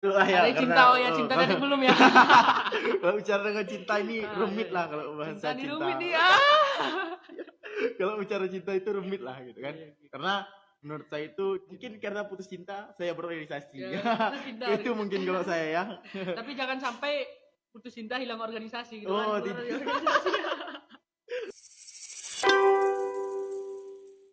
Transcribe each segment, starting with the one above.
Itulah ya, Ada cinta, oh ya cinta dari belum ya. kalau bicara dengan cinta ini rumit lah kalau bahasa Cinta di cinta. rumit nih. Kalau bicara cinta itu rumit lah gitu kan. Iya. Karena menurut saya itu mungkin karena putus cinta saya berorganisasi. Ya, putus cinta. Itu mungkin kalau saya ya. Tapi jangan sampai putus cinta hilang organisasi gitu Oh, kan. Keluar tidak. dari organisasi.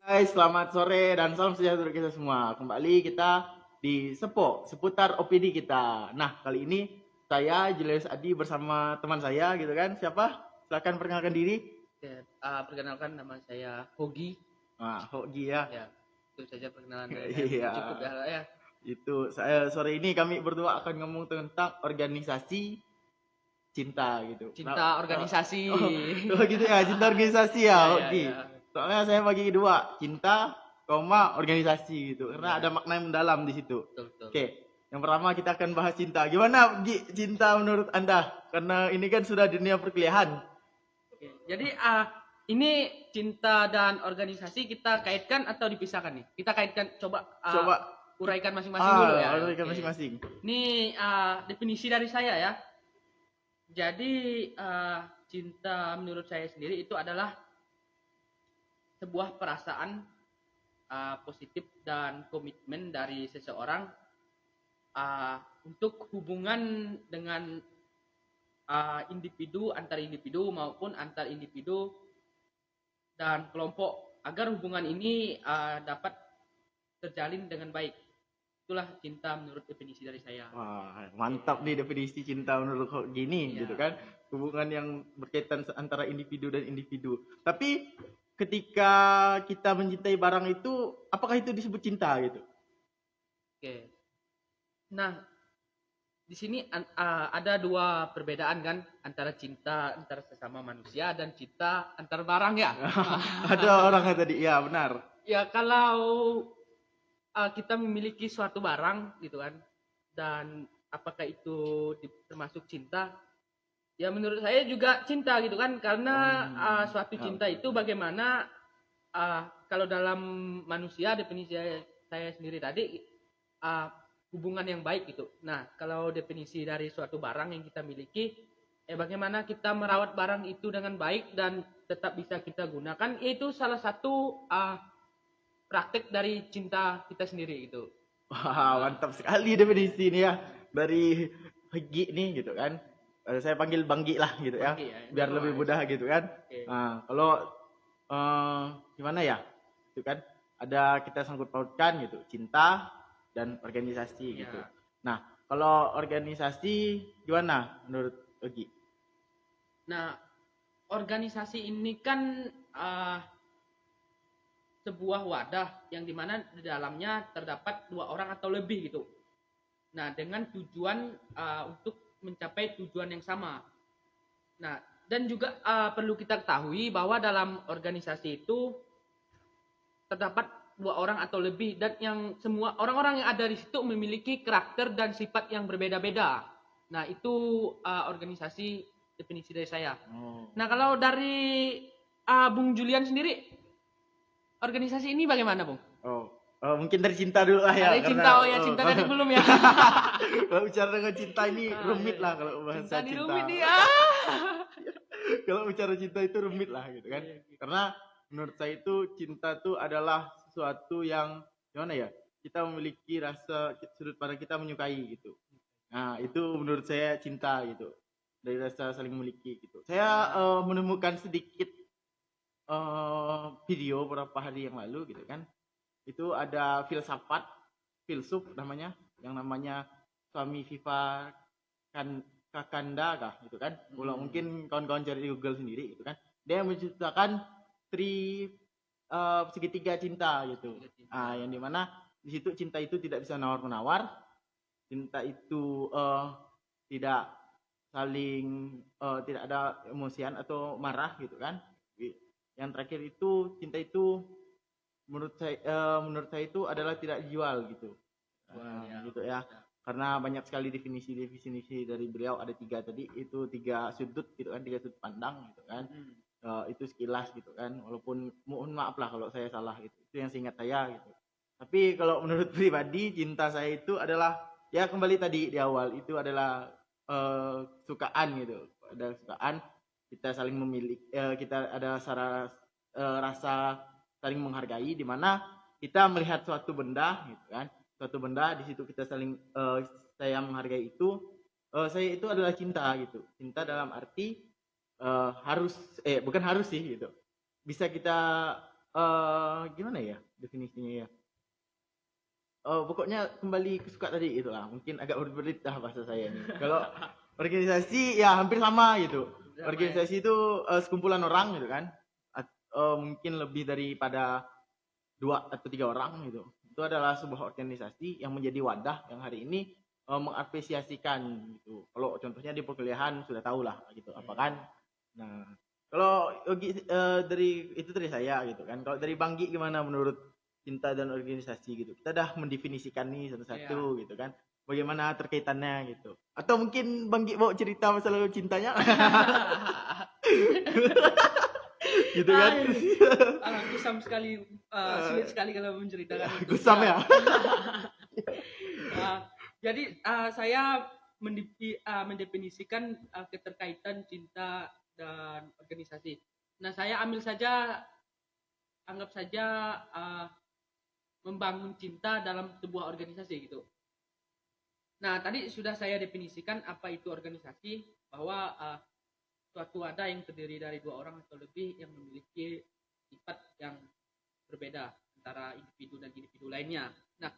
Hai, selamat sore dan salam sejahtera kita semua. Kembali kita di seputar OPD kita. Nah, kali ini saya Julius Adi bersama teman saya gitu kan. Siapa? Silakan perkenalkan diri. Ya, perkenalkan nama saya Hogi. Hogi ya. Ya, itu saja perkenalan dari Iya. cukup ya. Itu saya sore ini kami berdua akan ngomong tentang organisasi cinta gitu. Cinta organisasi. Oh, gitu ya, cinta organisasi ya, Hogi. Ya. Soalnya saya bagi dua, cinta, organisasi gitu. Karena Ya. ada makna yang mendalam di situ. Betul. Oke, yang pertama kita akan bahas cinta. Gimana, Gi, cinta menurut Anda? Karena ini kan sudah dunia perkuliahan. Oke. Jadi ini cinta dan organisasi kita kaitkan atau dipisahkan nih? Kita kaitkan, coba uraikan masing-masing dulu ya. Uraikan masing-masing. Ini definisi dari saya ya. Jadi cinta menurut saya sendiri itu adalah sebuah perasaan positif dan komitmen dari seseorang untuk hubungan dengan individu, antar individu maupun antar individu dan kelompok agar hubungan ini dapat terjalin dengan baik. Itulah cinta menurut definisi dari saya. Wah, mantap nih definisi cinta menurut gini Ya. gitu kan. Hubungan yang berkaitan antara individu dan individu. Tapi ketika kita mencintai barang itu, apakah itu disebut cinta gitu? Oke. Nah, di sini ada dua perbedaan kan antara cinta antar sesama manusia dan cinta antar barang ya. Ada orang yang tadi, ya benar. Ya kalau kita memiliki suatu barang gitu kan, dan apakah itu termasuk cinta? Ya menurut saya juga cinta gitu kan, karena suatu cinta itu bagaimana kalau dalam manusia definisi saya sendiri tadi hubungan yang baik gitu. Nah kalau definisi dari suatu barang yang kita miliki, bagaimana kita merawat barang itu dengan baik dan tetap bisa kita gunakan, itu salah satu praktek dari cinta kita sendiri gitu. Wah, mantap sekali definisi ini ya dari Hegi nih gitu kan. Saya panggil Bang Gi lah gitu ya, biar lebih mudah gitu kan. Okay. Nah, kalau gimana ya, itu kan ada kita sangkut pautkan gitu, cinta dan organisasi gitu. Nah, kalau organisasi gimana menurut Hegi? Nah, organisasi ini kan sebuah wadah yang dimana di dalamnya terdapat 2 orang atau lebih gitu. Nah, dengan tujuan untuk mencapai tujuan yang sama. Nah, dan juga perlu kita ketahui bahwa dalam organisasi itu terdapat 2 orang atau lebih, dan yang semua orang-orang yang ada di situ memiliki karakter dan sifat yang berbeda-beda. Nah, itu organisasi definisi dari saya. Nah, kalau dari Bung Julian sendiri, organisasi ini bagaimana, Bung? Mungkin dari cinta dulu lah ya. Dari cinta, cinta dari belum ya. Kalau bicara dengan cinta ini rumit lah kalau bahasa cinta. Rumit nih. Kalau bicara cinta itu rumit lah gitu kan. Karena menurut saya itu cinta itu adalah sesuatu yang gimana ya? Kita memiliki rasa sudut pandang kita menyukai gitu. Nah, itu menurut saya cinta gitu. Dari rasa saling memiliki gitu. Saya menemukan sedikit video beberapa hari yang lalu gitu kan. Itu ada filsuf namanya, yang namanya Swami Vivekananda kah gitu kan. Mungkin kawan-kawan cari di Google sendiri gitu kan. Dia menciptakan segitiga cinta gitu. Yang dimana di situ cinta itu tidak bisa nawar-menawar. Cinta itu tidak saling tidak ada emosian atau marah gitu kan. Yang terakhir itu cinta itu menurut saya itu adalah tidak dijual gitu. Gitu ya. Karena banyak sekali definisi dari beliau, ada 3 tadi, itu 3 sudut gitu kan, 3 sudut pandang gitu kan. Itu sekilas gitu kan, walaupun mohon maaf lah kalau saya salah gitu. Itu yang seingat saya gitu. Tapi kalau menurut pribadi cinta saya itu adalah ya kembali tadi di awal itu adalah sukaan gitu, ada sukaan, kita saling memiliki, kita ada rasa saling menghargai, di mana kita melihat suatu benda gitu kan, suatu benda di situ kita saling saya menghargai itu, saya itu adalah cinta gitu. Cinta dalam arti harus bukan harus sih gitu, bisa kita gimana ya definisinya ya, pokoknya kembali ke suka tadi itulah, mungkin agak berbelit lah bahasa saya ini. Kalau organisasi ya hampir sama gitu. Organisasi itu sekumpulan orang gitu kan, mungkin lebih daripada 2 atau 3 orang gitu. Itu adalah sebuah organisasi yang menjadi wadah yang hari ini mengapresiasikan gitu. Kalau contohnya di perkuliahan sudah tahu lah gitu apa kan. Nah, kalau dari itu dari saya gitu kan. Kalau dari Bang Gi gimana menurut cinta dan organisasi gitu? Kita dah mendefinisikan nih satu-satu gitu kan. Bagaimana terkaitannya gitu? Atau mungkin Bang Gi mau cerita masalah cintanya? Gitu kan? Kusam sekali, sulit sekali kalau menceritakan itu. Kusam ya. Jadi saya mendefinisikan keterkaitan cinta dan organisasi. Nah, saya anggap saja membangun cinta dalam sebuah organisasi gitu. Nah, tadi sudah saya definisikan apa itu organisasi, bahwa suatu wadah yang terdiri dari 2 orang atau lebih yang memiliki sifat yang berbeda antara individu dan individu lainnya. Nah,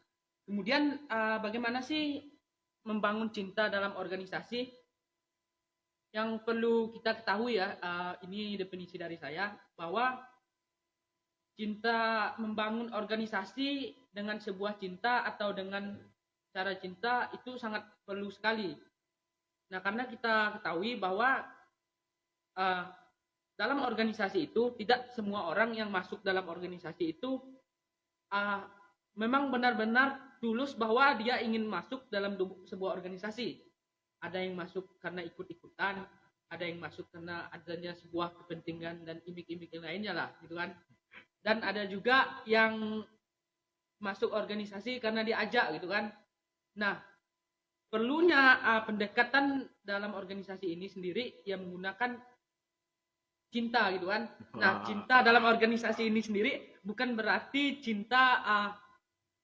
kemudian bagaimana sih membangun cinta dalam organisasi? Yang perlu kita ketahui ya, ini definisi dari saya, bahwa cinta, membangun organisasi dengan sebuah cinta atau dengan cara cinta itu sangat perlu sekali. Nah, karena kita ketahui bahwa dalam organisasi itu tidak semua orang yang masuk dalam organisasi itu memang benar-benar tulus bahwa dia ingin masuk dalam sebuah organisasi. Ada yang masuk karena ikut-ikutan, ada yang masuk karena adanya sebuah kepentingan dan iming-iming yang lainnya lah, gitu kan. Dan ada juga yang masuk organisasi karena diajak, gitu kan. Nah, perlunya pendekatan dalam organisasi ini sendiri yang menggunakan cinta, gitu kan. Nah, cinta dalam organisasi ini sendiri bukan berarti cinta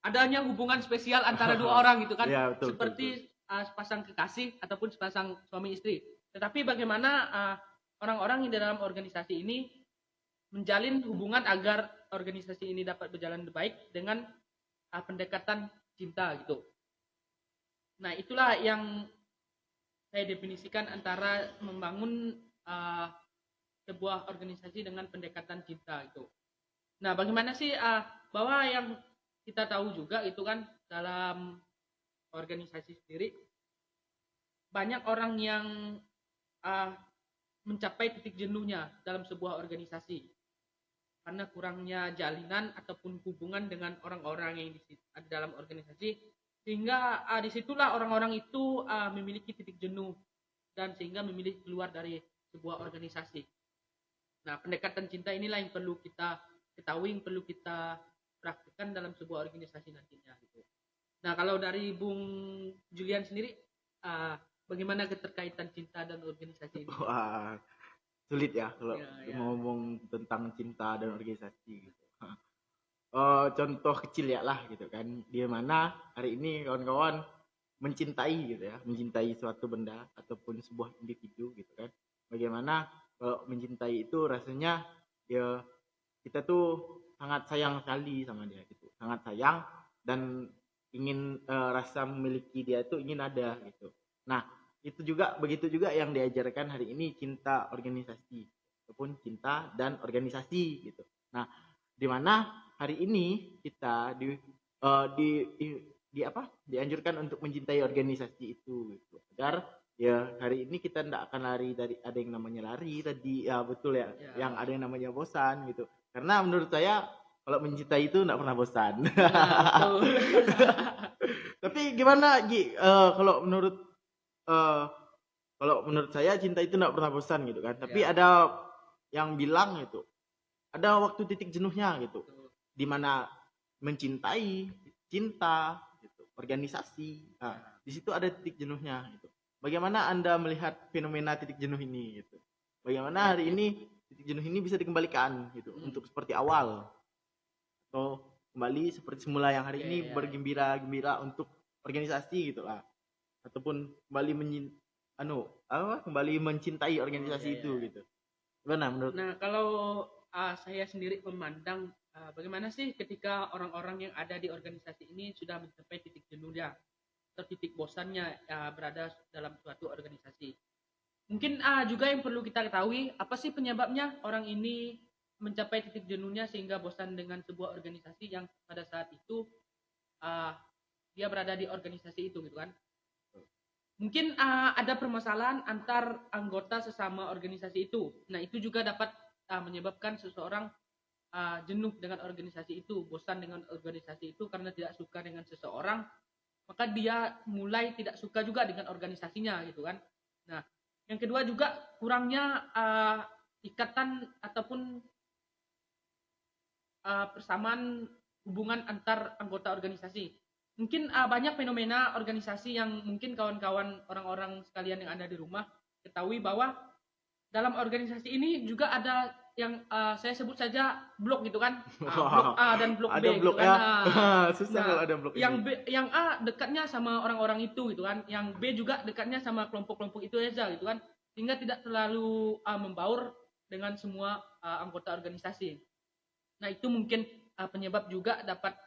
adanya hubungan spesial antara 2 orang, gitu kan. Ya, betul, seperti sepasang kekasih ataupun sepasang suami istri. Tetapi bagaimana orang-orang yang di dalam organisasi ini menjalin hubungan agar organisasi ini dapat berjalan baik dengan pendekatan cinta gitu. Nah, itulah yang saya definisikan antara membangun sebuah organisasi dengan pendekatan cinta gitu. Nah, bagaimana sih bahwa yang kita tahu juga itu kan dalam organisasi sendiri banyak orang yang mencapai titik jenuhnya dalam sebuah organisasi karena kurangnya jalinan ataupun hubungan dengan orang-orang yang ada dalam organisasi, sehingga disitulah orang-orang itu memiliki titik jenuh dan sehingga memilih keluar dari sebuah organisasi. Nah, pendekatan cinta inilah yang perlu kita ketahui, yang perlu kita praktikkan dalam sebuah organisasi nantinya gitu. Nah, kalau dari Bung Julian sendiri, bagaimana keterkaitan cinta dan organisasi ini? Wah, sulit ya kalau ngomong tentang cinta dan organisasi gitu. Contoh kecil ya lah gitu kan, di mana hari ini kawan-kawan mencintai gitu ya, mencintai suatu benda ataupun sebuah individu gitu kan. Bagaimana kalau mencintai itu rasanya ya kita tuh sangat sayang sekali sama dia gitu, sangat sayang dan ingin rasa memiliki dia itu ingin ada gitu. Nah, itu juga begitu juga yang diajarkan hari ini, cinta organisasi ataupun cinta dan organisasi gitu. Nah, di mana hari ini kita dianjurkan untuk mencintai organisasi itu gitu. Agar ya hari ini kita tidak akan lari dari ada yang namanya lari tadi ya, betul ya, yang ada yang namanya bosan gitu. Karena menurut saya kalau mencintai itu tidak pernah bosan. Nah, tapi gimana Gi, kalau menurut saya cinta itu tidak pernah bosan gitu kan. Tapi ada yang bilang itu ada waktu titik jenuhnya gitu, di mana mencintai, cinta gitu, organisasi, di situ ada titik jenuhnya gitu. Bagaimana Anda melihat fenomena titik jenuh ini gitu? Bagaimana hari ini titik jenuh ini bisa dikembalikan gitu untuk seperti awal, atau kembali seperti semula yang hari ini bergembira-gembira untuk organisasi gitu lah, ataupun kembali kembali mencintai organisasi itu gitu. Gimana menurut? Nah, kalau saya sendiri memandang bagaimana sih ketika orang-orang yang ada di organisasi ini sudah mencapai titik jenuhnya atau titik bosannya berada dalam suatu organisasi. Mungkin juga yang perlu kita ketahui, apa sih penyebabnya orang ini mencapai titik jenuhnya sehingga bosan dengan sebuah organisasi yang pada saat itu dia berada di organisasi itu gitu kan. Mungkin ada permasalahan antar anggota sesama organisasi itu. Nah, itu juga dapat menyebabkan seseorang jenuh dengan organisasi itu, bosan dengan organisasi itu karena tidak suka dengan seseorang, maka dia mulai tidak suka juga dengan organisasinya gitu kan. Nah, yang kedua juga kurangnya ikatan ataupun persamaan hubungan antar anggota organisasi. Mungkin banyak fenomena organisasi yang mungkin kawan-kawan orang-orang sekalian yang ada di rumah ketahui bahwa dalam organisasi ini juga ada yang saya sebut saja blok gitu kan, blok A dan blok B ada blok gitu kan. Susah kalau ada blok yang ini. B, yang A dekatnya sama orang-orang itu gitu kan, yang B juga dekatnya sama kelompok-kelompok itu aja gitu kan, sehingga tidak terlalu membaur dengan semua anggota organisasi. Nah, itu mungkin penyebab juga dapat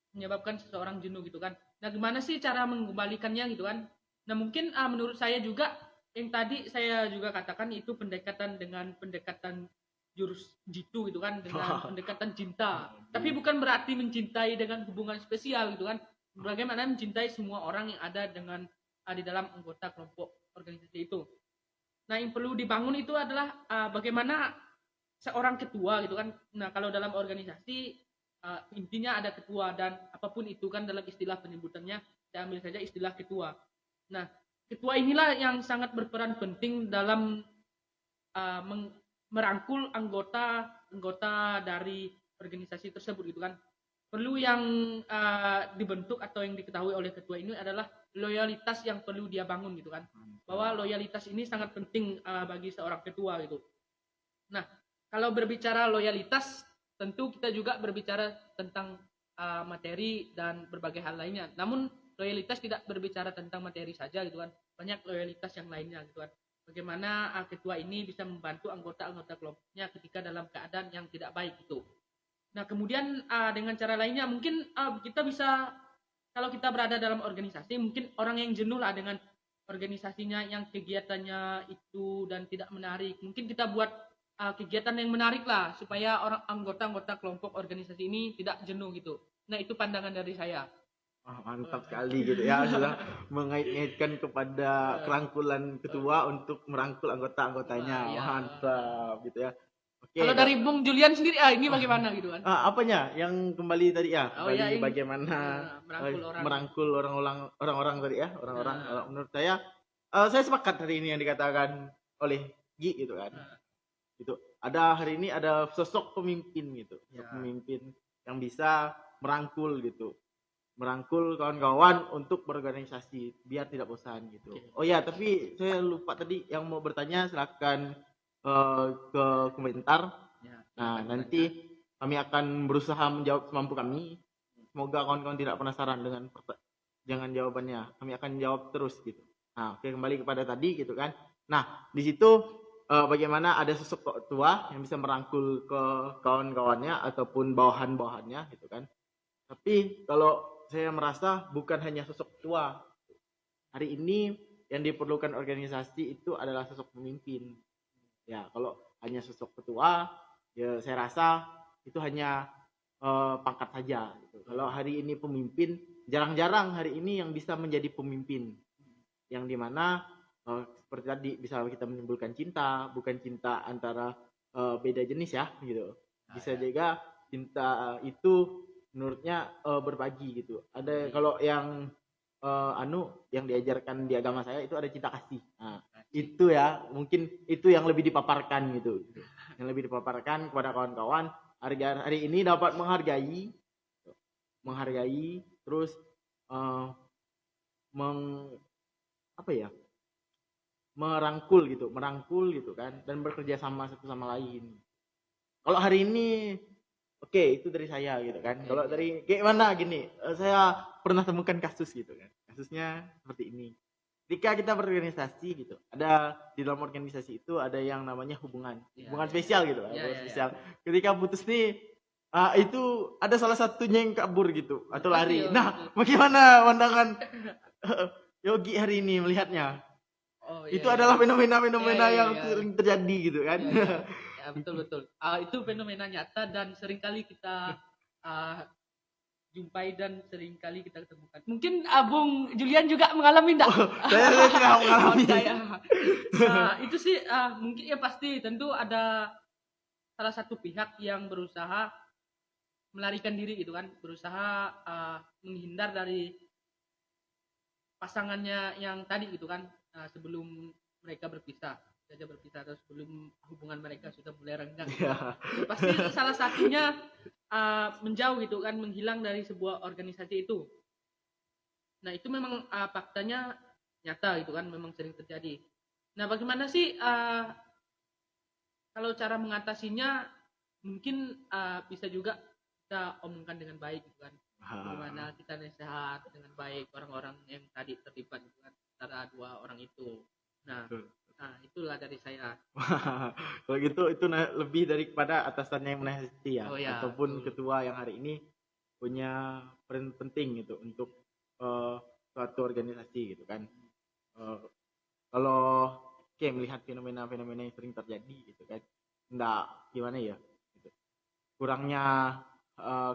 menyebabkan seseorang jenuh gitu kan. Nah, gimana sih cara mengembalikannya gitu kan? Nah, mungkin menurut saya juga yang tadi saya juga katakan itu pendekatan dengan pendekatan jurus jitu gitu kan, dengan pendekatan cinta. Tapi bukan berarti mencintai dengan hubungan spesial gitu kan. Bagaimana mencintai semua orang yang ada dengan di dalam anggota kelompok organisasi itu. Nah, yang perlu dibangun itu adalah bagaimana seorang ketua gitu kan. Nah, kalau dalam organisasi intinya ada ketua, dan apapun itu kan dalam istilah penyebutannya saya ambil saja istilah ketua. Nah, ketua inilah yang sangat berperan penting dalam merangkul anggota dari organisasi tersebut gitu kan. Perlu yang dibentuk atau yang diketahui oleh ketua ini adalah loyalitas yang perlu dia bangun gitu kan. Bahwa loyalitas ini sangat penting bagi seorang ketua gitu. Nah, kalau berbicara loyalitas, tentu kita juga berbicara tentang materi dan berbagai hal lainnya. Namun loyalitas tidak berbicara tentang materi saja gitu kan. Banyak loyalitas yang lainnya gitu kan. Bagaimana ketua ini bisa membantu anggota-anggota kelompoknya ketika dalam keadaan yang tidak baik itu. Nah, kemudian dengan cara lainnya mungkin kita bisa, kalau kita berada dalam organisasi, mungkin orang yang jenuh lah dengan organisasinya yang kegiatannya itu dan tidak menarik. Mungkin kita buat kegiatan yang menarik lah supaya orang anggota-anggota kelompok organisasi ini tidak jenuh gitu. Nah, itu pandangan dari saya. Mantap sekali gitu ya, sudah mengait-ngaitkan kepada kerangkulan ketua untuk merangkul anggota-anggotanya. Mantap gitu ya. Oke. Kalau dari Bung Julian sendiri ini bagaimana gitu kan? Apanya yang kembali tadi ya? Kembali bagaimana merangkul orang-orang tadi ya, orang-orang. Menurut saya sepakat hari ini yang dikatakan oleh Gi gitu kan. Gitu. Hari ini ada sosok pemimpin gitu, pemimpin yang bisa merangkul gitu, merangkul kawan-kawan untuk berorganisasi biar tidak bosan gitu. Oh ya, tapi saya lupa tadi yang mau bertanya silakan ke komentar. Nah, nanti kami akan berusaha menjawab semampu kami. Semoga kawan-kawan tidak penasaran dengan jawabannya. Kami akan jawab terus gitu. Nah, oke, kembali kepada tadi gitu kan. Nah, di situ bagaimana ada sosok ketua yang bisa merangkul ke kawan-kawannya ataupun bawahan-bawahannya gitu kan. Tapi kalau saya merasa bukan hanya sosok ketua. Hari ini yang diperlukan organisasi itu adalah sosok pemimpin. Ya, kalau hanya sosok ketua, ya saya rasa itu hanya pangkat saja gitu. Kalau hari ini pemimpin, jarang-jarang hari ini yang bisa menjadi pemimpin. Yang dimana seperti tadi bisa kita menimbulkan cinta, bukan cinta antara beda jenis ya gitu. Bisa juga cinta itu menurutnya berbagi gitu. Ada kalau yang yang diajarkan di agama saya itu ada cinta kasih. Nah, itu ya mungkin itu yang lebih dipaparkan gitu. Yang lebih dipaparkan kepada kawan-kawan hari ini dapat menghargai terus apa ya, merangkul gitu kan, dan bekerja sama satu sama lain. Kalau hari ini oke, itu dari saya gitu kan. Kalau dari kayak mana gini, saya pernah temukan kasus gitu kan. Kasusnya seperti ini. Ketika kita berorganisasi gitu, ada di dalam organisasi itu ada yang namanya hubungan spesial gitu, hubungan spesial. Ketika putus nih, itu ada salah satunya yang kabur gitu atau lari. Nah, bagaimana pandangan Yogi hari ini melihatnya? Itu adalah fenomena-fenomena yang sering terjadi gitu kan. Ya, betul. Itu fenomena nyata dan seringkali kita jumpai dan seringkali kita ketemukan. Mungkin Bung Julian juga mengalami enggak? Saya tidak mengalami. Itu sih mungkin ya pasti tentu ada salah satu pihak yang berusaha melarikan diri gitu kan, berusaha menghindar dari pasangannya yang tadi gitu kan, sebelum mereka berpisah atau sebelum hubungan mereka sudah mulai renggang. Pasti salah satunya menjauh gitu kan, menghilang dari sebuah organisasi itu. Nah itu memang faktanya nyata gitu kan, memang sering terjadi. Nah bagaimana sih kalau cara mengatasinya? Mungkin bisa juga kita omongkan dengan baik gitu kan, bagaimana kita nasihat dengan baik orang-orang yang tadi terlibat gitu kan, antara dua orang itu. Nah itulah dari saya. Kalau gitu itu lebih daripada atasannya yang menasihati ya, ataupun ketua yang hari ini punya peran penting gitu untuk suatu organisasi gitu kan. Kalau melihat fenomena-fenomena yang sering terjadi gitu kan, enggak gimana ya gitu. Kurangnya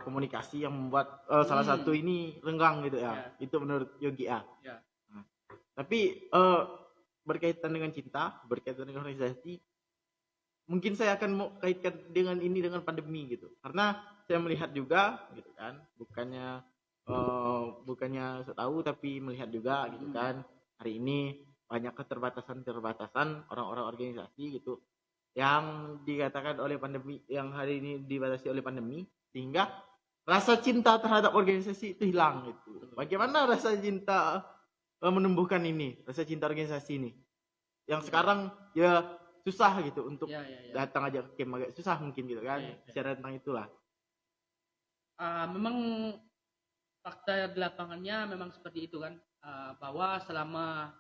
komunikasi yang membuat salah satu ini renggang gitu ya. Itu menurut Yogi ya. Nah, tapi berkaitan dengan cinta, berkaitan dengan organisasi, mungkin saya akan mau kaitkan dengan ini dengan pandemi gitu, karena saya melihat juga gitu kan, bukannya saya tahu tapi melihat juga gitu kan, hari ini banyak keterbatasan orang-orang organisasi gitu yang dikatakan oleh pandemi, yang hari ini dibatasi oleh pandemi, sehingga rasa cinta terhadap organisasi itu hilang gitu. Bagaimana rasa cinta menumbuhkan ini, rasa cinta organisasi ini yang sekarang ya susah gitu untuk datang aja ke camp, agak susah mungkin gitu kan. Secara tentang itulah memang fakta di lapangannya memang seperti itu kan, bahwa selama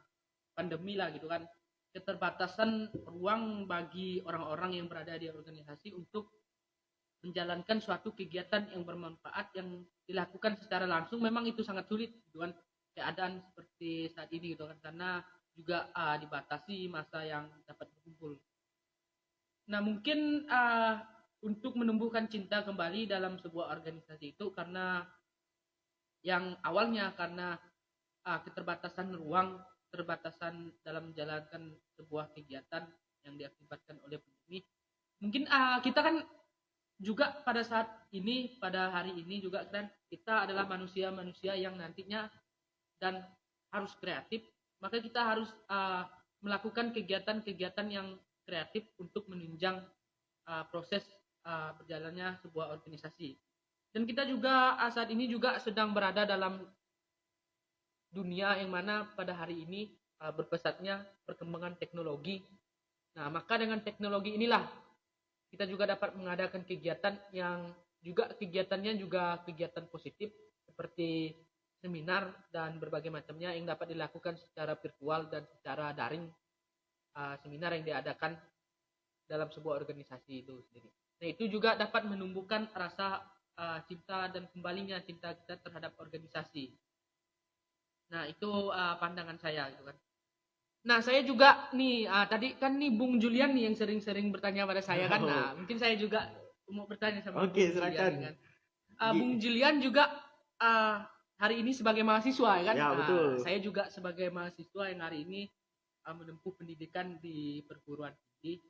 pandemi lah gitu kan, keterbatasan ruang bagi orang-orang yang berada di organisasi untuk menjalankan suatu kegiatan yang bermanfaat yang dilakukan secara langsung, memang itu sangat sulit gitu kan, keadaan seperti saat ini gitu kan, karena juga dibatasi masa yang dapat berkumpul. Nah mungkin untuk menumbuhkan cinta kembali dalam sebuah organisasi itu, karena yang awalnya karena keterbatasan ruang, keterbatasan dalam menjalankan sebuah kegiatan yang diakibatkan oleh pandemi. Mungkin kita kan juga pada saat ini, pada hari ini juga kan, kita adalah manusia-manusia yang nantinya dan harus kreatif, maka kita harus melakukan kegiatan-kegiatan yang kreatif untuk menunjang proses berjalannya sebuah organisasi. Dan kita juga saat ini juga sedang berada dalam dunia yang mana pada hari ini berpesatnya perkembangan teknologi. Nah, maka dengan teknologi inilah kita juga dapat mengadakan kegiatan yang juga kegiatannya juga kegiatan positif seperti seminar dan berbagai macamnya yang dapat dilakukan secara virtual dan secara daring, seminar yang diadakan dalam sebuah organisasi itu sendiri. Nah itu juga dapat menumbuhkan rasa cinta dan kembalinya cinta kita terhadap organisasi. Nah itu pandangan saya gitu kan. Nah saya juga nih tadi kan nih Bung Julian nih yang sering-sering bertanya pada saya kan. Nah mungkin saya juga mau bertanya sama Bung Julian kan. Bung Julian juga hari ini sebagai mahasiswa kan. Ya, betul. Saya juga sebagai mahasiswa yang hari ini menempuh pendidikan di perguruan tinggi.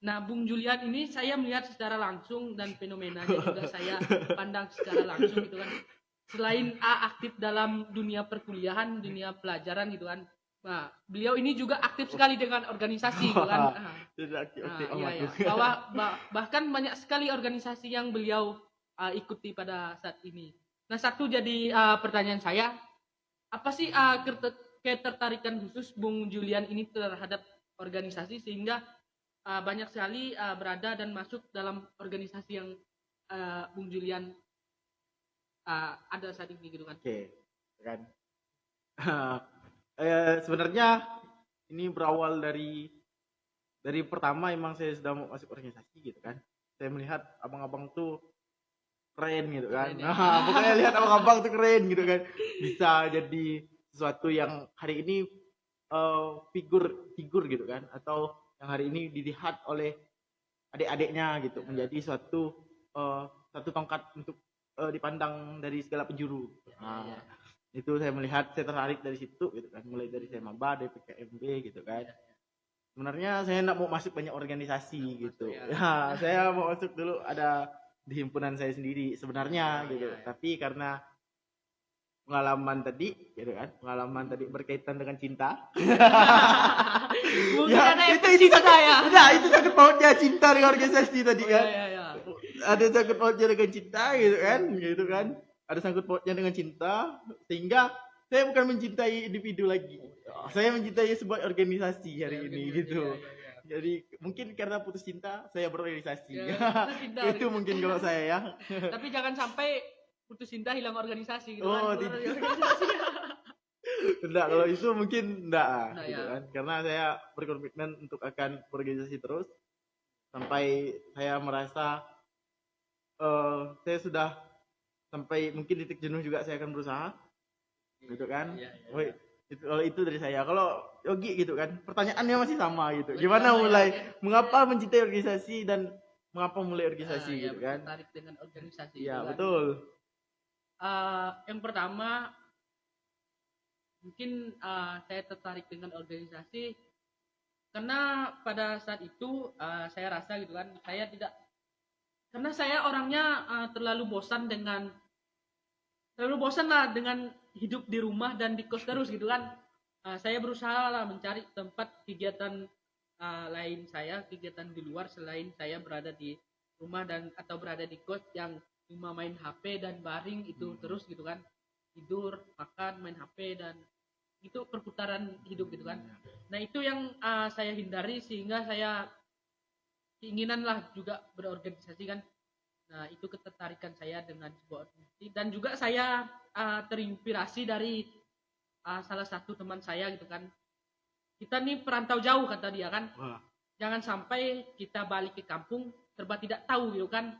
Nah, Bung Julian ini saya melihat secara langsung dan fenomenanya juga saya pandang secara langsung gitu kan. Selain aktif dalam dunia perkuliahan, dunia pelajaran gitu kan. Nah, beliau ini juga aktif sekali dengan organisasi gitu kan. Bahkan banyak sekali organisasi yang beliau ikuti pada saat ini. Nah, satu jadi pertanyaan saya, apa sih ketertarikan khusus Bung Julian ini terhadap organisasi sehingga banyak sekali berada dan masuk dalam organisasi yang Bung Julian ada saat ini gitu kan. Oke, kan. Sebenarnya ini berawal dari pertama emang saya sudah mau masuk organisasi gitu kan. Saya melihat abang-abang tuh keren gitu kan. Keren, ya. Pokoknya lihat abang-abang tuh keren gitu kan. Bisa jadi sesuatu yang hari ini figur gitu kan, atau yang hari ini dilihat oleh adik-adiknya gitu, menjadi suatu tongkat untuk dipandang dari segala penjuru. Itu saya melihat, saya tertarik dari situ gitu kan, mulai dari saya maba, dari PKMB gitu kan. Sebenarnya saya nggak mau masuk banyak organisasi gitu. Ya, saya mau masuk dulu ada di himpunan saya sendiri sebenarnya gitu. Tapi karena pengalaman tadi gitu kan, pengalaman tadi berkaitan dengan cinta. Mungkin Ya, ada itu cinta ya. Nah, itu sangkut pautnya cinta dengan organisasi tadi kan. Ya. Ada sangkut pautnya dengan cinta gitu kan. Ada sangkut pautnya dengan cinta, sehingga saya bukan mencintai individu lagi. Saya mencintai sebuah organisasi hari ini gitu. Ya. Jadi mungkin karena putus cinta saya berorganisasi. Ya, putus cinta, Itu mungkin kalau saya ya. Tapi jangan sampai putus cinta hilang organisasi gitu Oh, kan. tidak. Enggak, kalau itu mungkin enggak gitu ya. kan. Karena saya berkomitmen untuk akan berorganisasi terus sampai saya merasa saya sudah sampai mungkin titik jenuh juga saya akan berusaha gitu kan. Woi, kalau itu dari saya. Kalau Yogi gitu kan, pertanyaannya masih sama gitu. Gimana mulai mengapa mencintai organisasi dan mengapa mulai organisasi gitu kan? Tertarik dengan organisasi. Iya, gitu kan. betul. Yang pertama mungkin saya tertarik dengan organisasi karena pada saat itu saya rasa gitu kan, karena saya orangnya terlalu bosan lah dengan hidup di rumah dan di kos terus gitu kan. Saya berusaha lah mencari tempat kegiatan lain kegiatan di luar selain saya berada di rumah dan atau berada di kos yang cuma main HP dan baring itu terus gitu kan, tidur, makan, main HP, dan itu perputaran hidup gitu kan. Nah itu yang saya hindari, sehingga saya keinginan lah juga berorganisasi kan. Nah itu ketertarikan saya dengan sebuah organisasi, dan juga saya terinspirasi dari salah satu teman saya gitu kan. Kita nih perantau jauh kata dia kan. Jangan sampai kita balik ke kampung serba tidak tahu gitu kan.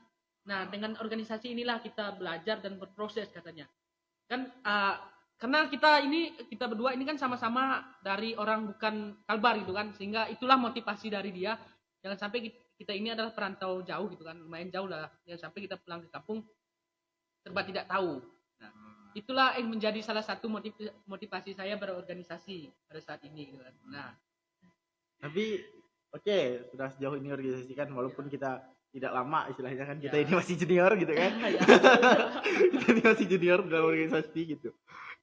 Nah dengan organisasi inilah kita belajar dan berproses katanya kan. Karena kita berdua ini kan sama-sama dari orang bukan Kalbar gitu kan, sehingga itulah motivasi dari dia. Jangan sampai kita ini adalah perantau jauh gitu kan, lumayan jauh lah. Jangan sampai kita pulang ke kampung serba tidak tahu. Nah, itulah yang menjadi salah satu motivasi saya berorganisasi pada saat ini gitu kan. Nah, tapi oke, sudah sejauh ini organisasi kan, walaupun kita tidak lama istilahnya kan, kita ini masih junior gitu kan. Kita ini masih junior dalam organisasi gitu.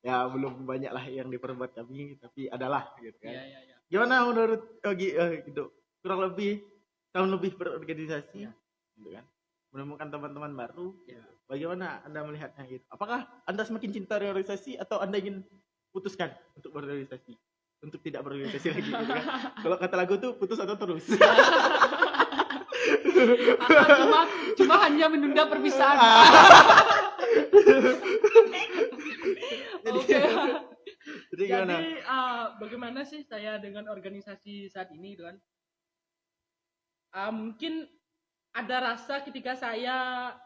Ya belum banyak lah yang diperbuat kami, tapi adalah gitu kan. Gimana menurut Yogi gitu? Kurang lebih tahun lebih berorganisasi gitu kan, menemukan teman-teman baru. Bagaimana Anda melihatnya gitu? Apakah Anda semakin cinta organisasi atau Anda ingin putuskan untuk berorganisasi, untuk tidak berorganisasi lagi gitu kan? Kalau kata lagu tuh putus atau terus. cuma hanya menunda perpisahan. Jadi bagaimana sih saya dengan organisasi saat ini gitu kan? Mungkin ada rasa ketika saya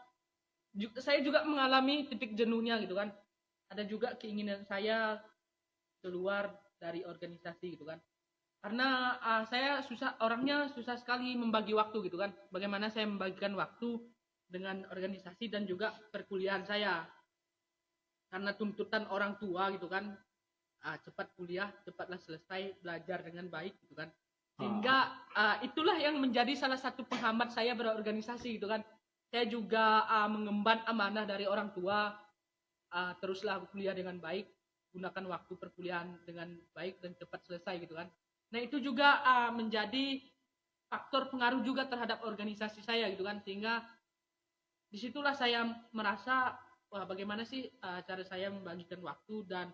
juga mengalami titik jenuhnya gitu kan. Ada juga keinginan saya keluar dari organisasi gitu kan. Karena saya orangnya susah sekali membagi waktu gitu kan. Bagaimana saya membagikan waktu dengan organisasi dan juga perkuliahan saya. Karena tuntutan orang tua gitu kan, cepat kuliah, cepatlah selesai, belajar dengan baik gitu kan. Sehingga itulah yang menjadi salah satu penghambat saya berorganisasi gitu kan. Saya juga mengemban amanah dari orang tua, teruslah kuliah dengan baik, gunakan waktu perkuliahan dengan baik dan cepat selesai gitu kan. Nah itu juga menjadi faktor pengaruh juga terhadap organisasi saya gitu kan. Sehingga disitulah saya merasa, wah bagaimana sih cara saya membagikan waktu dan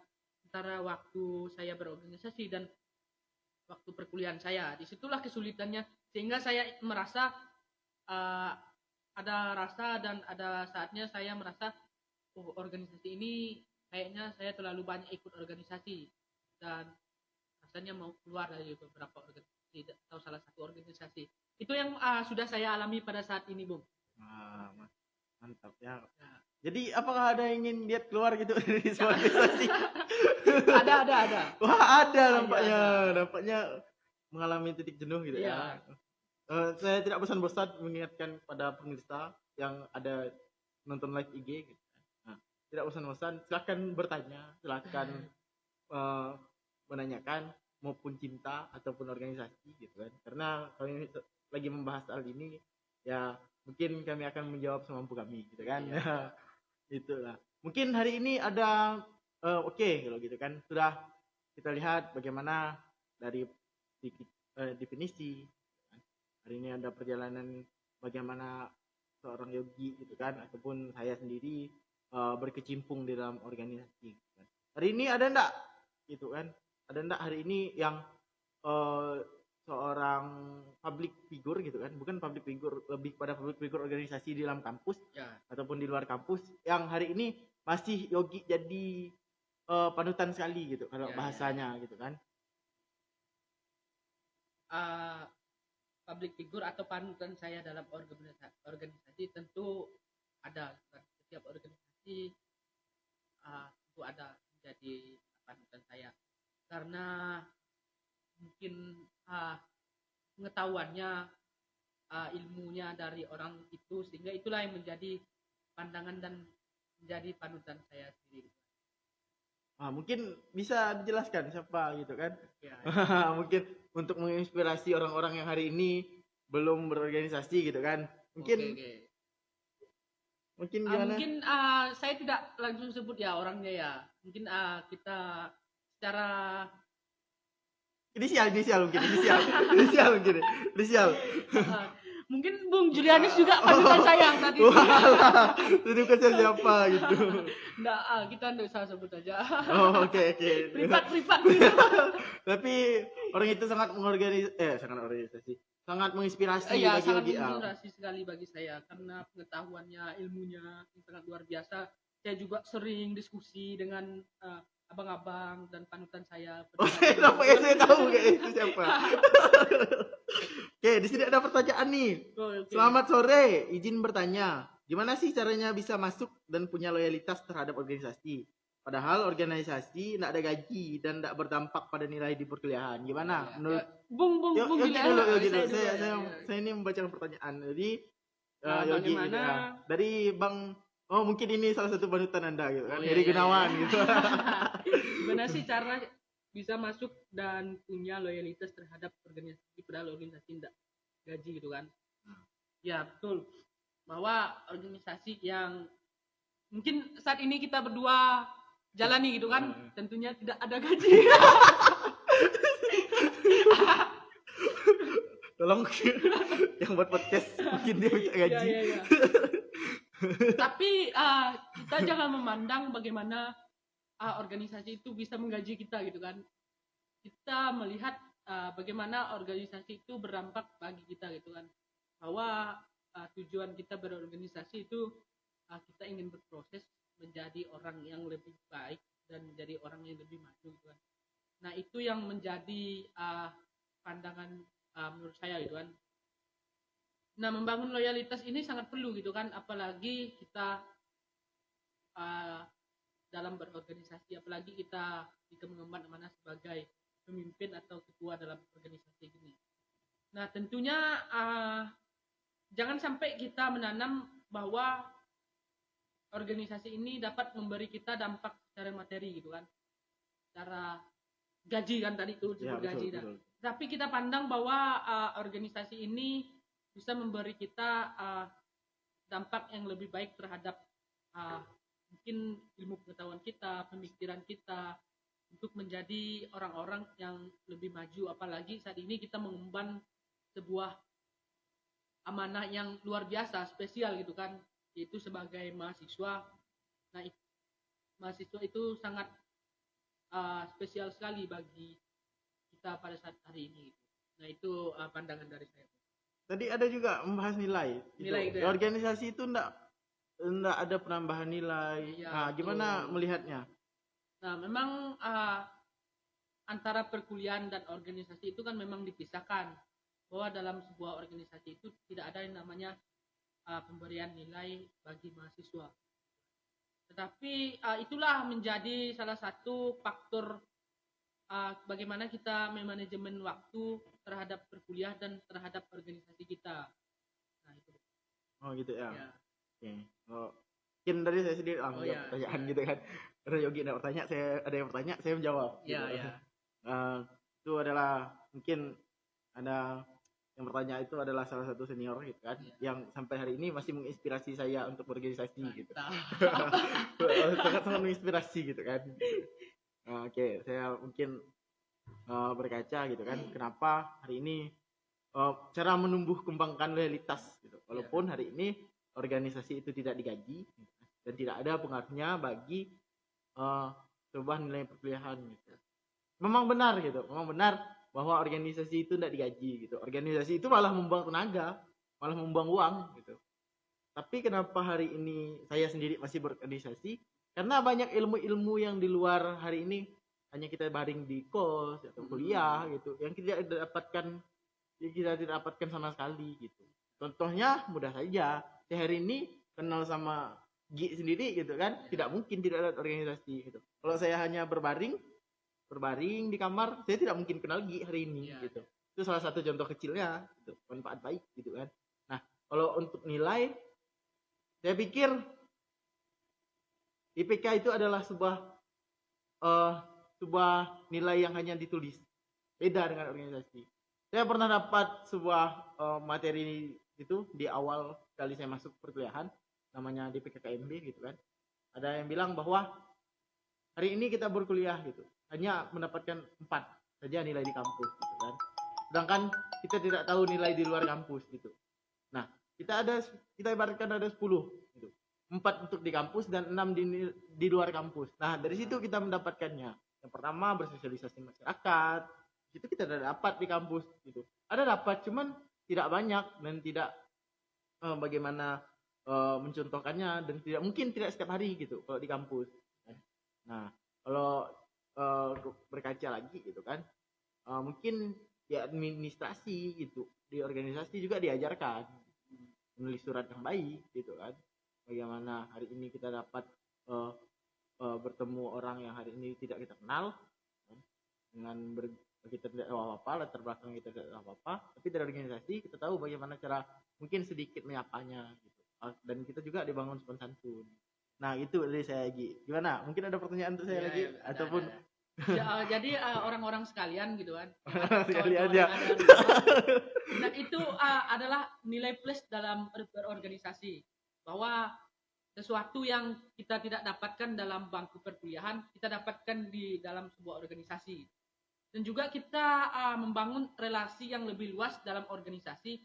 antara waktu saya berorganisasi dan waktu perkuliahan saya. Disitulah kesulitannya, sehingga saya merasa uh, ada rasa dan ada saatnya saya merasa, oh, organisasi ini kayaknya saya terlalu banyak ikut organisasi dan rasanya mau keluar dari beberapa organisasi atau salah satu organisasi. Itu yang sudah saya alami pada saat ini, Bung. Mantap ya. Jadi apakah ada yang ingin lihat keluar gitu dari sebuah organisasi? Ada. Wah, ada nampaknya. Nampaknya mengalami titik jenuh gitu ya. Saya tidak bosan-bosan mengingatkan pada pemirsa yang ada nonton live IG gitu. Nah, tidak bosan-bosan, silakan bertanya, silakan menanyakan maupun cinta ataupun organisasi gitu kan. Karena kami lagi membahas hal ini, ya mungkin kami akan menjawab semampu kami gitu kan. Itulah. Mungkin hari ini ada oke, kalau gitu kan. Sudah kita lihat bagaimana dari definisi. Hari ini ada perjalanan bagaimana seorang yogi gitu kan, ataupun saya sendiri berkecimpung di dalam organisasi gitu kan. Hari ini ada enggak gitu kan? Ada enggak hari ini yang seorang public figure gitu kan, bukan public figure, lebih pada public figure organisasi di dalam kampus ataupun di luar kampus, yang hari ini masih yogi jadi panutan sekali gitu kalau bahasanya gitu kan. Public figure atau panutan saya dalam organisasi tentu ada. Setiap organisasi tentu ada menjadi panutan saya, karena mungkin pengetahuannya, ilmunya dari orang itu, sehingga itulah yang menjadi pandangan dan menjadi panutan saya sendiri. Mungkin bisa dijelaskan siapa gitu kan? Mungkin untuk menginspirasi orang-orang yang hari ini belum berorganisasi gitu kan? Mungkin mungkin gimana? Mungkin saya tidak langsung sebut ya orangnya ya. Mungkin kita secara inisial mungkin Bung Julianus juga panutan saya tadi. Wah, itu kan siapa gitu. Kita enggak usah sebut aja. Oh, oke. Privat. Tapi orang itu sangat menginspirasi Iya, sangat menginspirasi sekali bagi saya, karena pengetahuannya, ilmunya yang sangat luar biasa. Saya juga sering diskusi dengan abang-abang dan panutan saya. Nampaknya saya tahu itu siapa. Oke, di sini ada pertanyaan nih. Selamat sore, izin bertanya. Gimana sih caranya bisa masuk dan punya loyalitas terhadap organisasi? Padahal organisasi tidak ada gaji dan tidak berdampak pada nilai di perkuliahan. Gimana menurut Bung saya ini membacakan pertanyaan. Jadi Yogi gitu, dari Bang, mungkin ini salah satu panutan Anda gitu kan, Heri Gunawan gitu. Gimana sih cara bisa masuk dan punya loyalitas terhadap organisasi padahal organisasi tidak gaji gitu kan? Ya betul, bahwa organisasi yang mungkin saat ini kita berdua jalani gitu kan, tentunya tidak ada gaji. Tolong yang buat podcast mungkin dia minta gaji. Iya. Tapi kita jangan memandang bagaimana organisasi itu bisa menggaji kita gitu kan. Kita melihat bagaimana organisasi itu berdampak bagi kita gitu kan. Bahwa tujuan kita berorganisasi itu kita ingin berproses menjadi orang yang lebih baik dan menjadi orang yang lebih maju gitu kan. Nah, itu yang menjadi pandangan menurut saya gitu kan. Nah, membangun loyalitas ini sangat perlu gitu kan, apalagi kita dalam berorganisasi, apalagi kita mengemban amanah sebagai pemimpin atau ketua dalam organisasi ini. Nah, tentunya jangan sampai kita menanam bahwa organisasi ini dapat memberi kita dampak secara materi gitu kan, secara gaji kan tadi itu disebut gaji. Betul. Tapi kita pandang bahwa organisasi ini bisa memberi kita dampak yang lebih baik terhadap mungkin ilmu pengetahuan kita, pemikiran kita, untuk menjadi orang-orang yang lebih maju. Apalagi saat ini kita mengemban sebuah amanah yang luar biasa, spesial gitu kan, yaitu sebagai mahasiswa. Nah, mahasiswa itu sangat spesial sekali bagi kita pada saat hari ini. Nah itu pandangan dari saya. Tadi ada juga membahas nilai. Nilai Gitu. itu ya. Organisasi itu enggak ada penambahan nilai. Iya, Nah, gimana betul. melihatnya? Nah memang antara perkuliahan dan organisasi itu kan memang dipisahkan, bahwa dalam sebuah organisasi itu tidak ada yang namanya pemberian nilai bagi mahasiswa. Tetapi itulah menjadi salah satu faktor bagaimana kita memanajemen waktu terhadap perkuliahan dan terhadap organisasi kita. Nah itu. Oh gitu ya. Ya. Oke. Oh, mungkin dari saya sendiri Oh, ya, pertanyaan ya. gitu kan. Ada Yogi ada bertanya, ada yang bertanya, saya menjawab. Ya, gitu. ya. Itu adalah mungkin ada yang bertanya itu adalah salah satu senior gitu kan, yang sampai hari ini masih menginspirasi saya untuk berorganisasi gitu. Sangat menginspirasi gitu kan. Oke, saya mungkin berkaca gitu kan, kenapa hari ini cara menumbuh kembangkan loyalitas gitu. Walaupun hari ini organisasi itu tidak digaji dan tidak ada pengaruhnya bagi sebuah nilai perkuliahan gitu. Memang benar gitu, memang benar bahwa organisasi itu tidak digaji gitu. Organisasi itu malah membuang tenaga, malah membuang uang gitu. Tapi kenapa hari ini saya sendiri masih berorganisasi? Karena banyak ilmu-ilmu yang di luar hari ini hanya kita baring di kos atau kuliah gitu, yang tidak didapatkan sama sekali gitu. Contohnya mudah saja, saya hari ini kenal sama Gi sendiri gitu kan, tidak mungkin tidak ada organisasi gitu. Kalau saya hanya berbaring di kamar, saya tidak mungkin kenal Gi hari ini gitu. Itu salah satu contoh kecilnya gitu, manfaat baik gitu kan. Nah, kalau untuk nilai, saya pikir IPK itu adalah sebuah nilai yang hanya ditulis, beda dengan organisasi. Saya pernah dapat sebuah materi itu di awal kali saya masuk perkuliahan, namanya DPKKMB gitu kan. Ada yang bilang bahwa hari ini kita berkuliah gitu, hanya mendapatkan 4 saja nilai di kampus gitu kan. Sedangkan kita tidak tahu nilai di luar kampus gitu. Nah, kita ibaratkan ada 10 gitu. 4 untuk di kampus dan 6 di luar kampus. Nah, dari situ kita mendapatkannya. Yang pertama bersosialisasi masyarakat. Itu kita ada dapat di kampus gitu. Ada dapat cuman tidak banyak dan tidak bagaimana mencontohkannya, dan tidak setiap hari gitu kalau di kampus. Nah, kalau berkaca lagi gitu kan, mungkin di administrasi gitu, di organisasi juga diajarkan menulis surat yang baik gitu kan. Bagaimana hari ini kita dapat bertemu orang yang hari ini tidak kita kenal dengan kita tidak tahu apa-apa, latar belakang kita tidak tahu apa-apa, tapi dari organisasi kita tahu bagaimana cara mungkin sedikit menyapanya gitu. Dan kita juga dibangun sopan santun. Nah, itu dari saya lagi. Gimana? Mungkin ada pertanyaan untuk saya lagi ataupun ya, jadi orang-orang sekalian gitu kan. Sekalian ya. Nah, itu adalah nilai plus dalam berorganisasi. Bahwa sesuatu yang kita tidak dapatkan dalam bangku perkuliahan, kita dapatkan di dalam sebuah organisasi. Dan juga kita membangun relasi yang lebih luas dalam organisasi,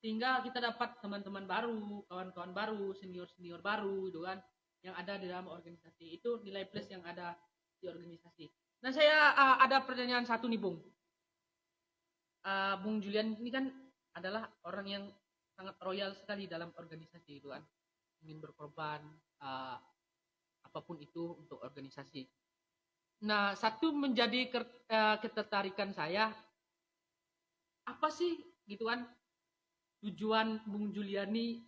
sehingga kita dapat teman-teman baru, kawan-kawan baru, senior-senior baru gitu kan, yang ada di dalam organisasi. Itu nilai plus yang ada di organisasi. Nah, saya ada pertanyaan satu nih, Bung. Bung Julian ini kan adalah orang yang sangat royal sekali dalam organisasi itu kan, ingin berkorban apapun itu untuk organisasi. Nah, satu menjadi ketertarikan saya, apa sih gitu kan tujuan Bung Juliani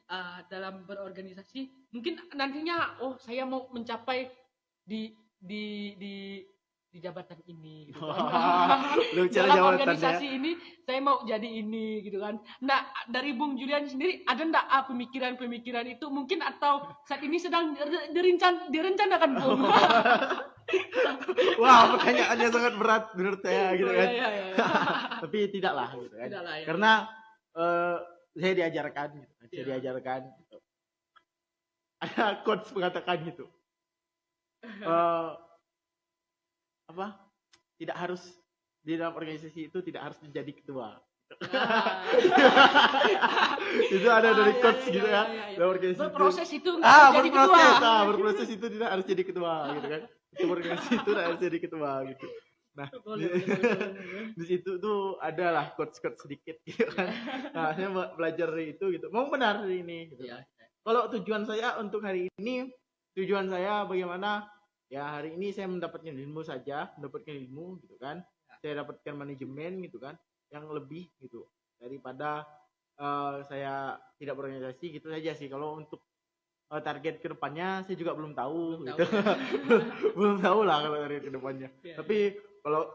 dalam berorganisasi? Mungkin nantinya, saya mau mencapai di jabatan ini gitu kan. Dalam organisasi ini saya mau jadi ini gitu kan. Nah, dari Bung Julian sendiri ada enggak pemikiran-pemikiran itu mungkin, atau saat ini sedang direncanakan, Bung? Wah, pertanyaannya sangat berat menurut saya gitu kan. Iya. Tapi tidaklah gitu kan. Tidaklah, ya. Karena saya diajarkan gitu. Gitu. Ada quotes mengatakan gitu. Tidak harus di dalam organisasi itu tidak harus menjadi ketua. Itu ada dari quotes gitu ya. Berproses itu berproses itu tidak harus jadi ketua gitu kan. ketua organisasi itu harus jadi ketua gitu. Nah, Boleh, boleh. di situ tuh adalah quotes sedikit gitu kan. Nah, saya belajar dari itu gitu. Mau benar hari ini gitu. Iya. Kalau tujuan saya untuk hari ini, tujuan saya bagaimana ya hari ini saya mendapatkan ilmu saja, mendapatkan ilmu gitu kan. Saya dapatkan manajemen gitu kan, yang lebih gitu daripada saya tidak berorganisasi gitu saja sih. Kalau untuk target kedepannya saya juga belum tahu Belum gitu. tahu, ya. Belum tahu lah kalau target kedepannya. Iya, Tapi kalau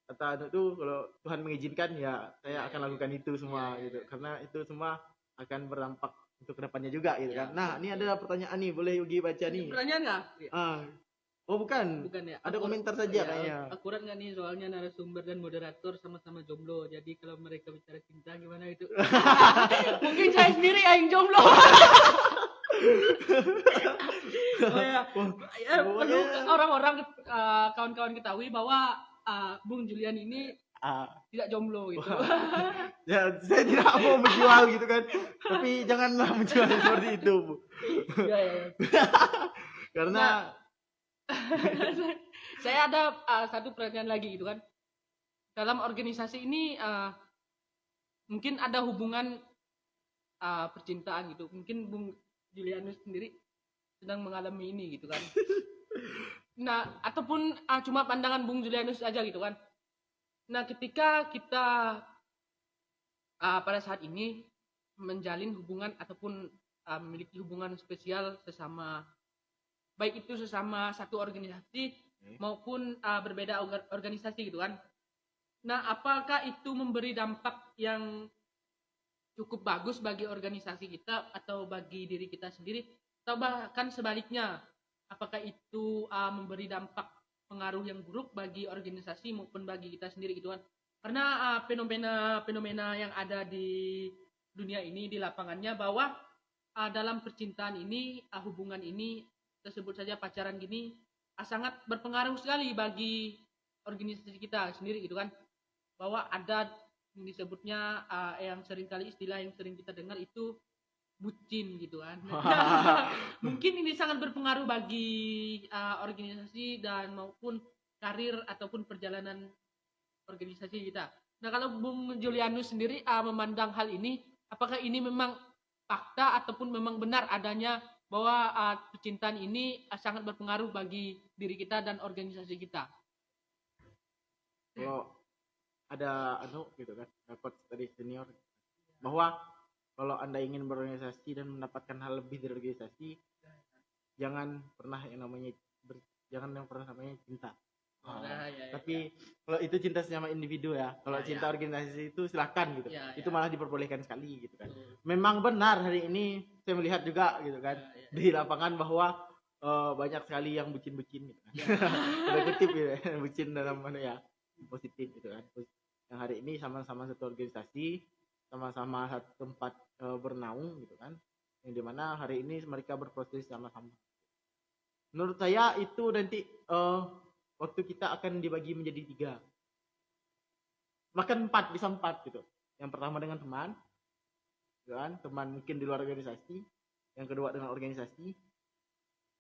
kata itu kalau Tuhan mengizinkan ya saya akan lakukan itu semua Iya, gitu. iya. Karena itu semua akan berdampak untuk kedepannya juga gitu Iya, kan. Nah, ini ada pertanyaan nih, boleh Yogi baca nih. Pertanyaan nggak? Oh bukan. Bukan ya. Ada komentar saja ya, kayaknya. Akurat nggak nih, soalnya narasumber dan moderator sama-sama jomblo. Jadi kalau mereka bicara cinta gimana itu? Mungkin saya sendiri yang jomblo. Oh ya, perlu orang-orang kawan-kawan ketahui bahwa Bung Julian ini tidak jomblo gitu. Ya, saya tidak mau menjual gitu kan. Tapi janganlah menjual seperti itu, Bu. Ya, ya. Karena saya ada satu pertanyaan lagi gitu kan. Dalam organisasi ini mungkin ada hubungan percintaan gitu. Mungkin Bung Julianus sendiri sedang mengalami ini gitu kan. Nah, ataupun cuma pandangan Bung Julianus aja gitu kan. Nah, ketika kita pada saat ini menjalin hubungan ataupun memiliki hubungan spesial sesama, baik itu sesama satu organisasi maupun berbeda organisasi gitu kan. Nah, apakah itu memberi dampak yang cukup bagus bagi organisasi kita atau bagi diri kita sendiri, atau bahkan sebaliknya, apakah itu memberi dampak pengaruh yang buruk bagi organisasi maupun bagi kita sendiri gitu kan. Karena fenomena yang ada di dunia ini, di lapangannya, bahwa dalam percintaan ini, hubungan ini, tersebut saja pacaran gini, sangat berpengaruh sekali bagi organisasi kita sendiri gitu kan. Bahwa ada disebutnya yang sering kali istilah yang sering kita dengar itu bucin gitu kan. Mungkin ini sangat berpengaruh bagi organisasi dan maupun karir ataupun perjalanan organisasi kita. Nah, kalau Bung Julianus sendiri memandang hal ini, apakah ini memang fakta ataupun memang benar adanya bahwa percintaan ini sangat berpengaruh bagi diri kita dan organisasi kita? Kalau ada gitu kan, dapat dari senior bahwa kalau Anda ingin berorganisasi dan mendapatkan hal lebih dari organisasi, jangan pernah yang namanya cinta. Ya. Tapi kalau itu cinta sama individu ya. Kalau cinta organisasi itu silahkan gitu. Itu malah diperbolehkan sekali gitu kan. Memang benar hari ini saya melihat juga gitu kan di lapangan bahwa banyak sekali yang bucin-bucin gitu kan. Ada kutip gitu ya, bucin dalam mana ya, positif gitu kan. Yang hari ini sama-sama satu organisasi, sama-sama satu tempat bernaung gitu kan, yang dimana hari ini mereka berproses sama-sama. Menurut saya itu nanti waktu kita akan dibagi menjadi 3, bahkan 4, bisa 4 gitu. Yang pertama dengan teman gitu kan, teman mungkin di luar organisasi. Yang kedua dengan organisasi,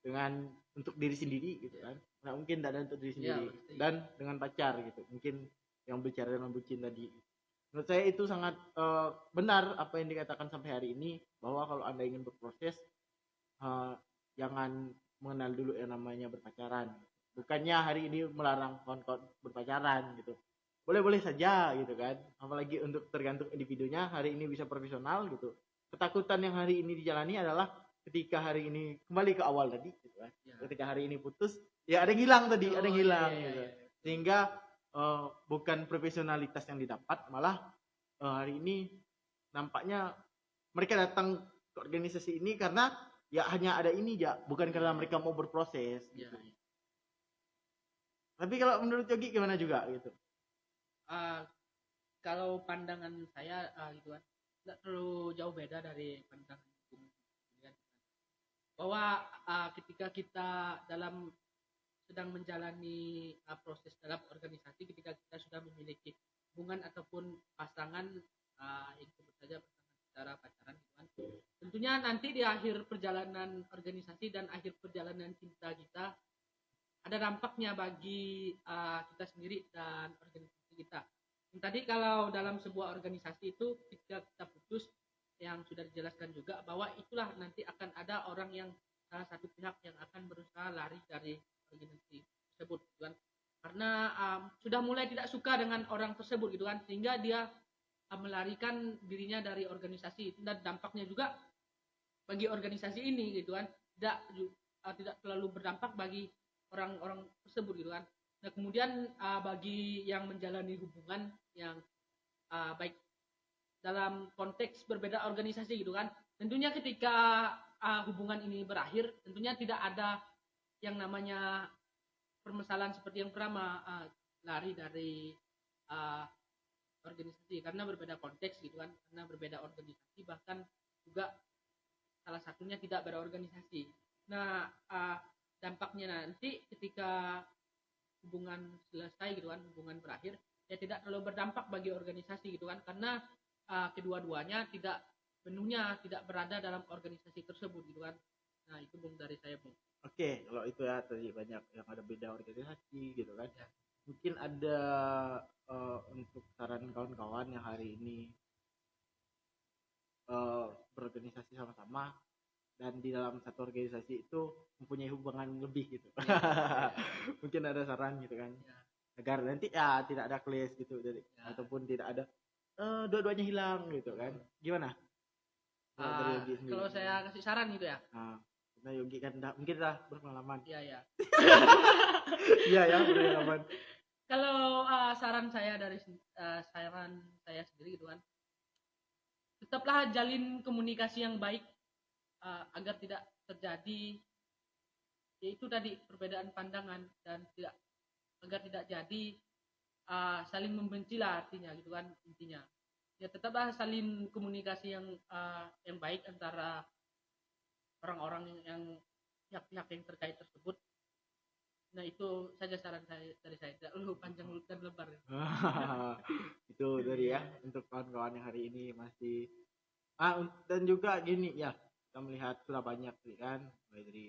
dengan untuk diri sendiri gitu kan. Nah, mungkin tidak ada untuk diri sendiri dan dengan pacar gitu, mungkin yang bicara dengan bucin tadi. Menurut saya itu sangat benar apa yang dikatakan sampai hari ini, bahwa kalau Anda ingin berproses, jangan mengenal dulu yang namanya berpacaran. Bukannya hari ini melarang kawan-kawan berpacaran gitu. Boleh-boleh saja gitu kan. Apalagi untuk tergantung individunya, hari ini bisa profesional gitu. Ketakutan yang hari ini dijalani adalah ketika hari ini kembali ke awal tadi gitu kan. Ketika hari ini putus, ya ada yang hilang tadi, ada yang hilang gitu. Sehingga bukan profesionalitas yang didapat, malah hari ini nampaknya mereka datang ke organisasi ini karena ya hanya ada ini ya, bukan karena mereka mau berproses gitu. Tapi kalau menurut Yogi gimana juga gitu? Kalau pandangan saya gitu kan, tidak terlalu jauh beda dari pandangan bahwa ketika kita sedang menjalani proses dalam organisasi, ketika kita sudah memiliki hubungan ataupun pasangan yang disebut saja pasangan secara pacaran gitu kan, tentunya nanti di akhir perjalanan organisasi dan akhir perjalanan cinta kita ada dampaknya bagi kita sendiri dan organisasi kita. Yang tadi kalau dalam sebuah organisasi itu ketika kita putus, yang sudah dijelaskan juga bahwa itulah nanti akan ada orang yang salah satu pihak yang akan berusaha lari dari organisasi tersebut, gitu kan? Karena sudah mulai tidak suka dengan orang tersebut, gitu kan, sehingga dia melarikan dirinya dari organisasi, dan dampaknya juga bagi organisasi ini, gitu kan, tidak terlalu berdampak bagi orang-orang tersebut, gitu kan. Nah kemudian bagi yang menjalani hubungan yang baik dalam konteks berbeda organisasi, gitu kan, tentunya ketika hubungan ini berakhir, tentunya tidak ada yang namanya permasalahan seperti yang pertama, lari dari organisasi karena berbeda konteks, gitu kan, karena berbeda organisasi, bahkan juga salah satunya tidak berorganisasi. Nah dampaknya nanti ketika hubungan selesai, gitu kan, hubungan berakhir, ya tidak terlalu berdampak bagi organisasi, gitu kan, karena kedua-duanya tidak penuhnya tidak berada dalam organisasi tersebut, gitu kan. Nah itu Bung dari saya, Bung. Oke, kalau itu ya tadi banyak yang ada beda organisasi gitu kan. Ya. Mungkin ada untuk saran kawan-kawan yang hari ini berorganisasi sama-sama dan di dalam satu organisasi itu mempunyai hubungan lebih gitu. Mungkin ada saran gitu kan. Ya. Agar nanti ya tidak ada clash gitu jadi ataupun tidak ada dua-duanya hilang gitu kan. Gimana? Kalau saya kasih saran gitu ya. Nah Yogi kan mungkin dah berpengalaman. Iya. Iya ya berpengalaman. Kalau saran saya sendiri, gitu kan, tetaplah jalin komunikasi yang baik agar tidak terjadi yaitu tadi perbedaan pandangan dan agar tidak jadi saling membenci lah artinya, gitu kan, intinya. Ya tetaplah salin komunikasi yang baik antara orang-orang yang pihak-pihak yang terkait tersebut. Nah itu saja saran saya dari saya, tidak perlu panjang dan lebar. Itu dari ya untuk kawan-kawan yang hari ini masih dan juga gini ya, kita melihat sudah banyak kan, mulai dari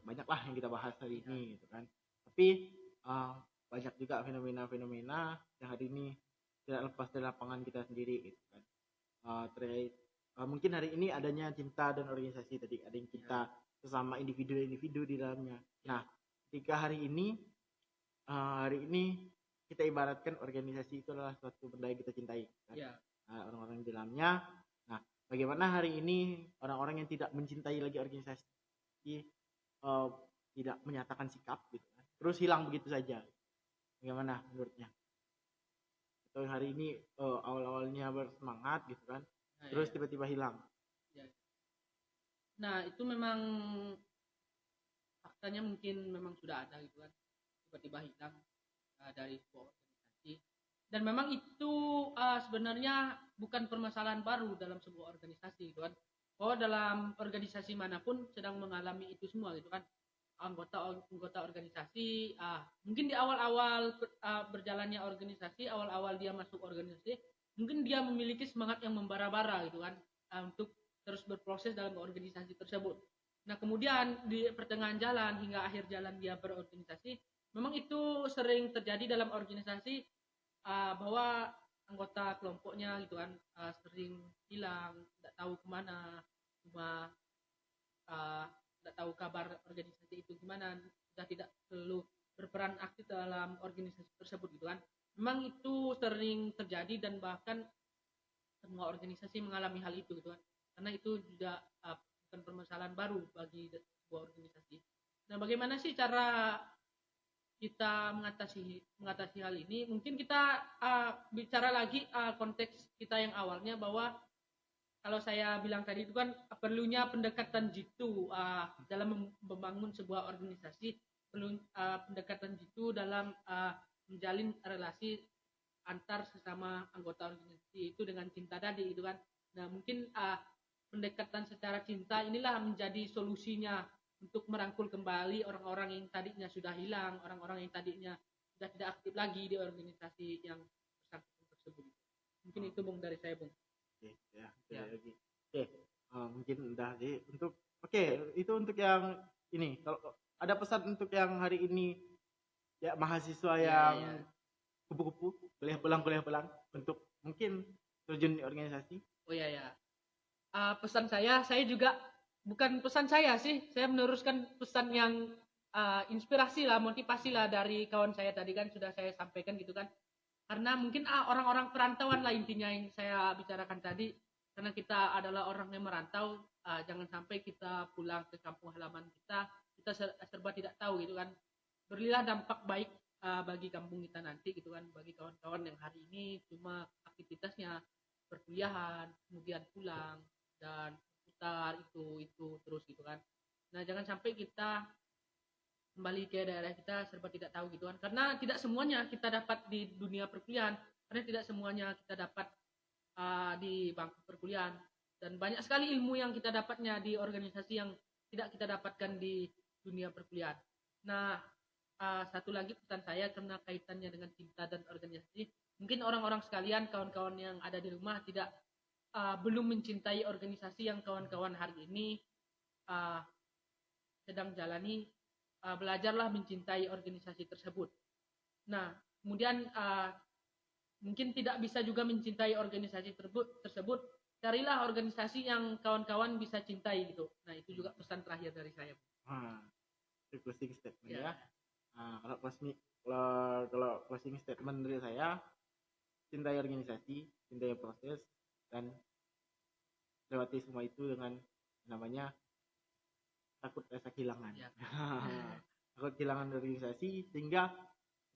banyak lah yang kita bahas hari ini gitu kan. Tapi banyak juga fenomena-fenomena yang hari ini tidak lepas dari lapangan kita sendiri gitu kan. Terkait mungkin hari ini adanya cinta dan organisasi tadi, ada yang kita sesama individu di dalamnya. Nah ketika hari ini kita ibaratkan organisasi itu adalah suatu benda yang kita cintai kan? Orang-orang di dalamnya. Nah bagaimana hari ini orang-orang yang tidak mencintai lagi organisasi tidak menyatakan sikap gitu kan, terus hilang begitu saja, bagaimana menurutnya? Atau hari ini awal-awalnya bersemangat gitu kan, terus tiba-tiba hilang. Nah itu memang faktanya mungkin memang sudah ada, gitu kan, tiba-tiba hilang dari sebuah organisasi, dan memang itu sebenarnya bukan permasalahan baru dalam sebuah organisasi, gitu kan, bahwa dalam organisasi manapun sedang mengalami itu semua, gitu kan. Anggota organisasi mungkin di awal-awal berjalannya organisasi, awal-awal dia masuk organisasi, mungkin dia memiliki semangat yang membara-bara, gitu kan, untuk terus berproses dalam organisasi tersebut. Nah kemudian di pertengahan jalan hingga akhir jalan dia berorganisasi, memang itu sering terjadi dalam organisasi bahwa anggota kelompoknya, gitu kan, sering hilang, tidak tahu kemana, cuma tidak tahu kabar organisasi itu gimana, sudah tidak perlu berperan aktif dalam organisasi tersebut, gitu kan. Memang itu sering terjadi dan bahkan semua organisasi mengalami hal itu, gitu kan, karena itu juga bukan permasalahan baru bagi sebuah organisasi. Nah bagaimana sih cara kita mengatasi hal ini? Mungkin kita bicara lagi konteks kita yang awalnya, bahwa kalau saya bilang tadi itu kan perlunya pendekatan jitu dalam membangun sebuah organisasi, perlu pendekatan jitu dalam menjalin relasi antar sesama anggota organisasi itu dengan cinta tadi, itu kan. Nah mungkin pendekatan secara cinta inilah menjadi solusinya untuk merangkul kembali orang-orang yang tadinya sudah hilang, orang-orang yang tadinya sudah tidak aktif lagi di organisasi yang bersangkutan tersebut. Mungkin itu Bung dari saya, Bung. Mungkin udah jadi untuk itu untuk yang ini. Kalau ada pesan untuk yang hari ini ya mahasiswa Iya, yang iya. kupu-kupu kuliah pulang untuk mungkin terjun di organisasi? Oh iya ya. Pesan saya juga bukan pesan saya sih, saya meneruskan pesan yang inspirasi lah, motivasi lah dari kawan saya tadi kan sudah saya sampaikan gitu kan. Karena mungkin orang-orang perantauan lah intinya yang saya bicarakan tadi. Karena kita adalah orang yang merantau, jangan sampai kita pulang ke kampung halaman kita serba tidak tahu gitu kan. Berilah dampak baik bagi kampung kita nanti gitu kan, bagi kawan-kawan yang hari ini cuma aktivitasnya perkuliahan, kemudian pulang dan putar itu terus gitu kan. Nah, jangan sampai kita kembali ke daerah kita serba tidak tahu gitu kan. Karena tidak semuanya kita dapat di dunia perkuliahan, karena tidak semuanya kita dapat di bangku perkuliahan, dan banyak sekali ilmu yang kita dapatnya di organisasi yang tidak kita dapatkan di dunia perkuliahan. Nah, satu lagi pesan saya karena kaitannya dengan cinta dan organisasi, mungkin orang-orang sekalian, kawan-kawan yang ada di rumah tidak belum mencintai organisasi yang kawan-kawan hari ini sedang jalani, belajarlah mencintai organisasi tersebut. Nah, kemudian mungkin tidak bisa juga mencintai organisasi tersebut, carilah organisasi yang kawan-kawan bisa cintai gitu. Nah, itu juga pesan terakhir dari saya. Itu closing statement Ya. ya. Kalau closing statement dari saya, cintai organisasi, cintai proses, dan lewati semua itu dengan namanya takut rasa kehilangan. Ya. Takut kehilangan organisasi sehingga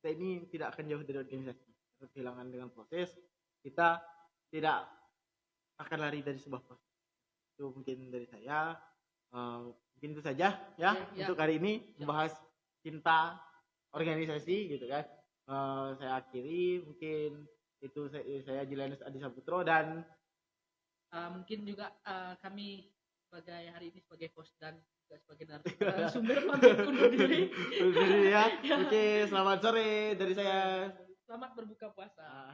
kita ini tidak akan jauh dari organisasi. Takut kehilangan dengan proses, kita tidak akan lari dari sebuah proses. Itu mungkin dari saya. Mungkin itu saja ya untuk hari ini membahas cinta organisasi gitu kan. Saya akhiri, mungkin itu saya Jilanus Adi Saputro, dan mungkin juga kami sebagai hari ini sebagai host dan juga sebagai narasumber pamit undur diri. ya. Oke, selamat sore dari saya. Selamat berbuka puasa.